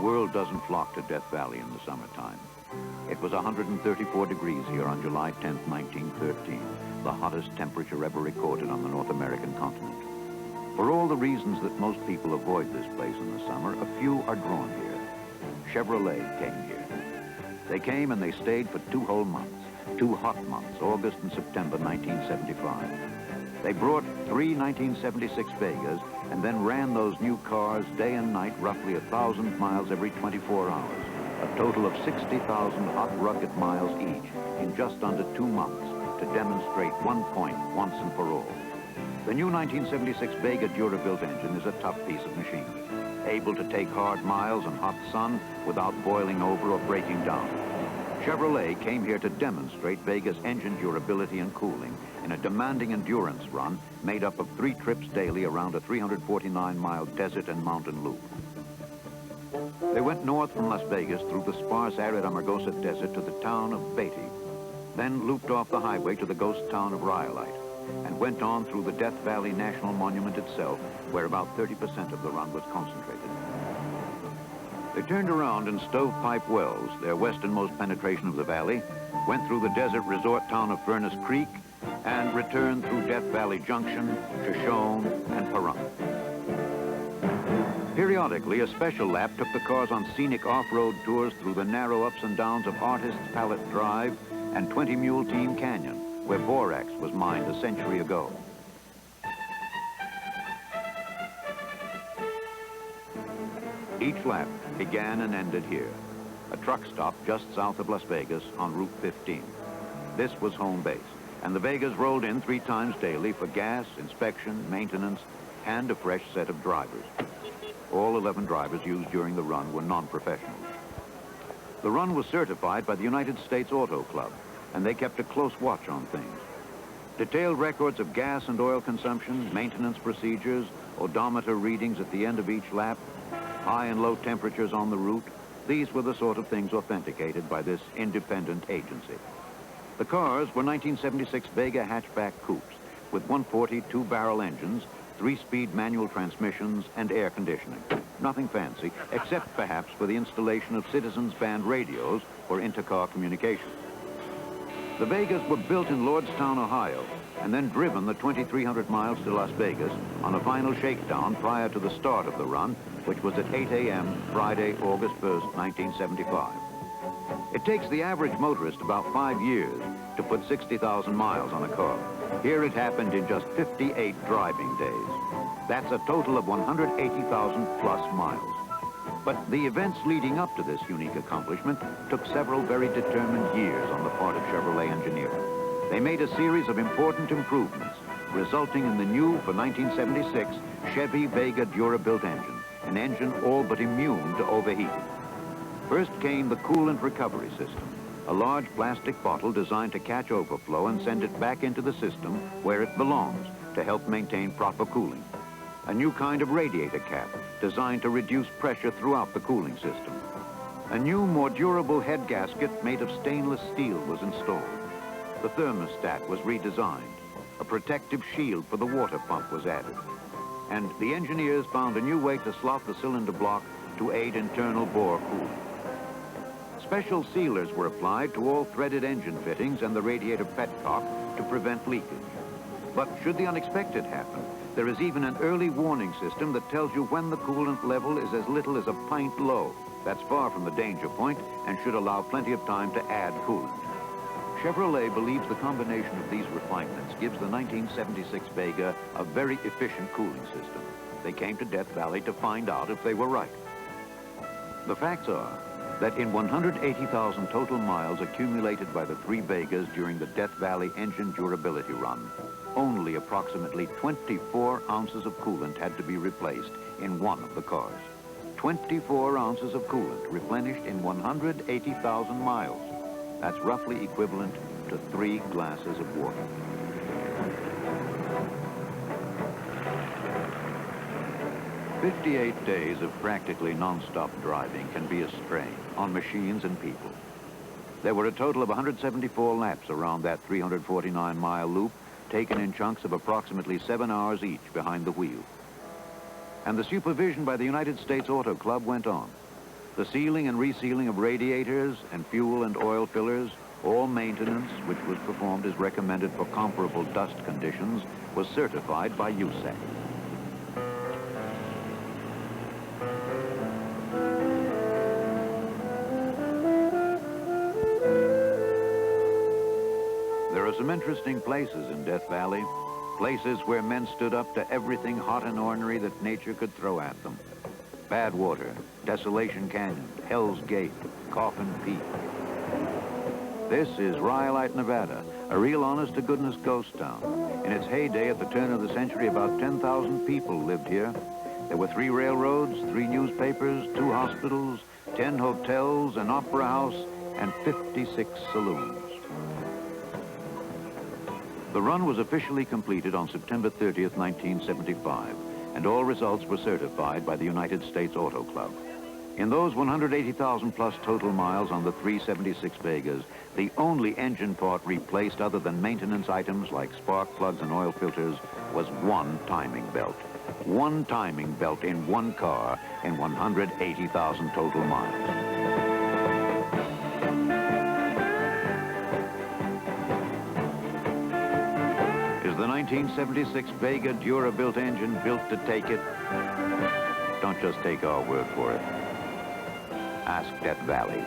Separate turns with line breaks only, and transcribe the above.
world doesn't flock to Death Valley in the summertime. It was 134 degrees here on July 10, 1913, the hottest temperature ever recorded on the North American continent. For all the reasons that most people avoid this place in the summer, a few are drawn here. Chevrolet came here. They came and they stayed for 2 whole months, 2 hot months, August and September 1975. They brought 3 1976 Vegas and then ran those new cars day and night, roughly 1,000 miles every 24 hours, a total of 60,000 hot, rugged miles each in just under 2 months to demonstrate one point once and for all. The new 1976 Vega Durabuilt engine is a tough piece of machinery, able to take hard miles and hot sun without boiling over or breaking down. Chevrolet came here to demonstrate Vega's engine durability and cooling in a demanding endurance run made up of 3 trips daily around a 349-mile desert and mountain loop. They went north from Las Vegas through the sparse, arid Amargosa Desert to the town of Beatty, then looped off the highway to the ghost town of Rhyolite, and went on through the Death Valley National Monument itself, where about 30% of the run was concentrated. They turned around in Stovepipe Wells, their westernmost penetration of the valley, went through the desert resort town of Furnace Creek, and returned through Death Valley Junction, Shoshone, and Pahrump. Periodically, a special lap took the cars on scenic off-road tours through the narrow ups and downs of Artist's Pallet Drive and 20 Mule Team Canyon, where borax was mined a century ago. Each lap began and ended here, a truck stop just south of Las Vegas on Route 15. This was home base, and the Vegas rolled in 3 times daily for gas, inspection, maintenance, and a fresh set of drivers. All 11 drivers used during the run were non-professionals. The run was certified by the United States Auto Club, and they kept a close watch on things. Detailed records of gas and oil consumption, maintenance procedures, odometer readings at the end of each lap, high and low temperatures on the route, these were the sort of things authenticated by this independent agency. The cars were 1976 Vega hatchback coupes with 140 2-barrel engines, 3-speed manual transmissions, and air conditioning. Nothing fancy, except perhaps for the installation of Citizens Band radios for inter-car communication. The Vegas were built in Lordstown, Ohio, and then driven the 2,300 miles to Las Vegas on a final shakedown prior to the start of the run, which was at 8 a.m. Friday, August 1st, 1975. It takes the average motorist about 5 years to put 60,000 miles on a car. Here it happened in just 58 driving days. That's a total of 180,000 plus miles. But the events leading up to this unique accomplishment took several very determined years on the part of Chevrolet engineering. They made a series of important improvements, resulting in the new, for 1976, Chevy Vega Durabuilt engine, an engine all but immune to overheating. First came the coolant recovery system, a large plastic bottle designed to catch overflow and send it back into the system where it belongs to help maintain proper cooling. A new kind of radiator cap designed to reduce pressure throughout the cooling system. A new, more durable head gasket made of stainless steel was installed. The thermostat was redesigned. A protective shield for the water pump was added. And the engineers found a new way to slot the cylinder block to aid internal bore cooling. Special sealers were applied to all threaded engine fittings and the radiator petcock to prevent leakage. But should the unexpected happen, there is even an early warning system that tells you when the coolant level is as little as a pint low. That's far from the danger point and should allow plenty of time to add coolant. Chevrolet believes the combination of these refinements gives the 1976 Vega a very efficient cooling system. They came to Death Valley to find out if they were right. The facts are that in 180,000 total miles accumulated by the 3 Vegas during the Death Valley engine durability run, only approximately 24 ounces of coolant had to be replaced in one of the cars. 24 ounces of coolant replenished in 180,000 miles. That's roughly equivalent to 3 glasses of water. "58 days of practically non-stop driving can be a strain on machines and people. There were a total of 174 laps around that 349-mile loop, taken in chunks of approximately 7 hours each behind the wheel. And the supervision by the United States Auto Club went on. The sealing and resealing of radiators and fuel and oil fillers, all maintenance, which was performed as recommended for comparable dust conditions, was certified by USEC. There are some interesting places in Death Valley, places where men stood up to everything hot and ornery that nature could throw at them. Badwater, Desolation Canyon, Hell's Gate, Coffin Peak. This is Rhyolite, Nevada, a real honest-to-goodness ghost town. In its heyday at the turn of the century, about 10,000 people lived here. There were 3 railroads, 3 newspapers, 2 hospitals, 10 hotels, an opera house, and 56 saloons. The run was officially completed on September 30th, 1975, and all results were certified by the United States Auto Club. In those 180,000 plus total miles on the 376 Vegas, the only engine part replaced other than maintenance items like spark plugs and oil filters was one timing belt. One timing belt in one car in 180,000 total miles. Is the 1976 Vega Dura-built engine built to take it? Don't just take our word for it. Ask Death Valley.